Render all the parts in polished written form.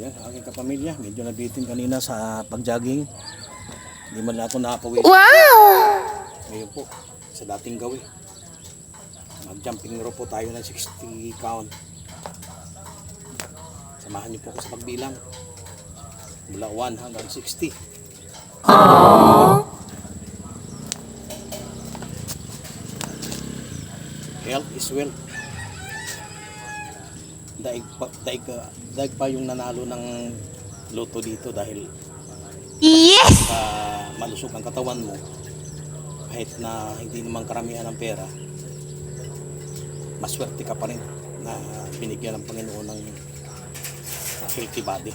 Yan, aking kapamilya. Medyo nabitin kanina sa pag-jogging. Hindi man lang ako nakapawis. Wow! Ngayon po, sa dating gawin. Mag-jumping rope po tayo ng 60 count. Samahan niyo po ako sa pagbilang. Mula 1 hanggang 60. Aww. Health is wealth. Daig pa yung nanalo ng loto dito dahil Yes! malusog ang katawan mo. Kahit na hindi naman karamihan ng pera, maswerte ka pa rin na binigyan ng Panginoon ng healthy body.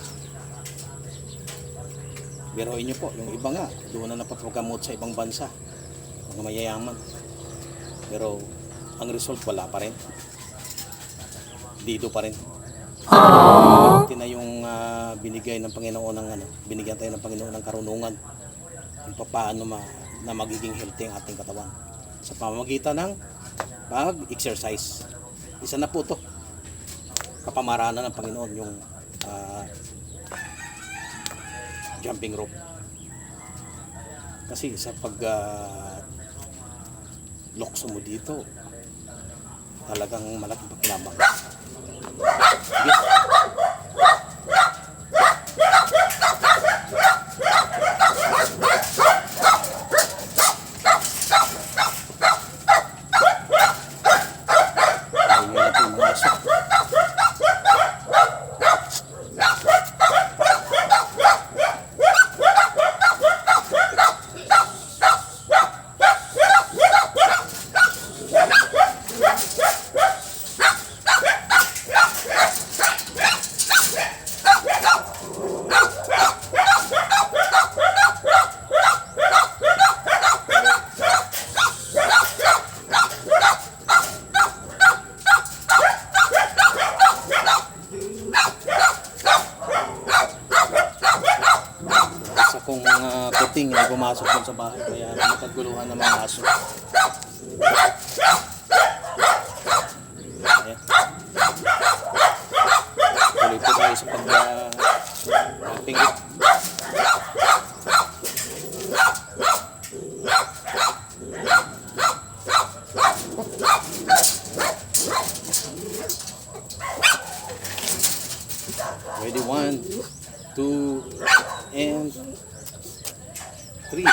Biruin nyo po, yung iba nga doon na napapagamot sa ibang bansa, mga mayayaman, pero ang result wala pa rin, dito pa rin. Ito na yung binigay ng Panginoon ng binigyan tayo ng Panginoon ng karunungan kung paano na magiging healthy ang ating katawan sa pamamagitan ng pag-exercise. Isa na po to kapamaranan ng Panginoon, yung jumping rope. Kasi sa pag lokso mo dito, talagang malaking pakinabang. Sige. Ayun na po mga aso. Isa kong kuting ay pumasok dun sa bahay kaya nakaguluhan ng mga aso. Ayan. Tuloy po tayo sa pag-pinggit. Ready, 1, 2, and 3.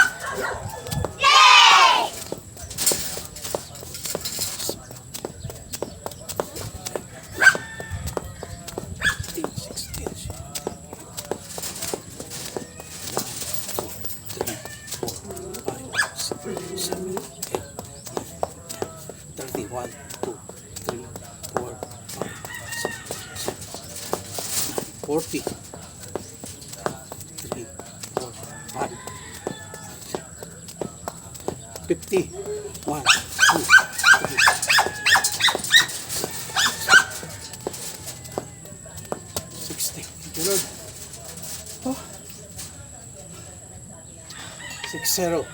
One, two, three, 4, 5, 6, 7, 40. 3, 4, 5, 50. 1, 2, 3, 60. Ganun. Oh. 60.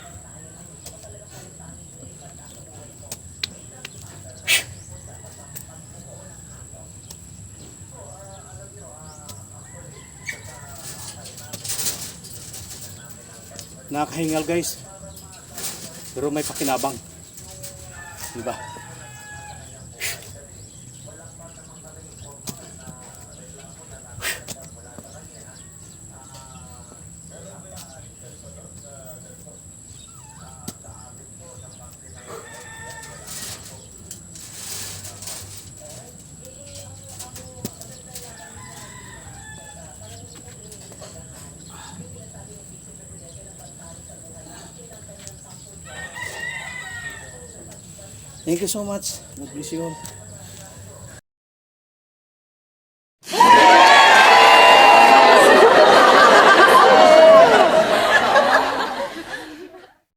Nakakahingal guys, pero may pakinabang, diba? Thank you so much. God bless you all.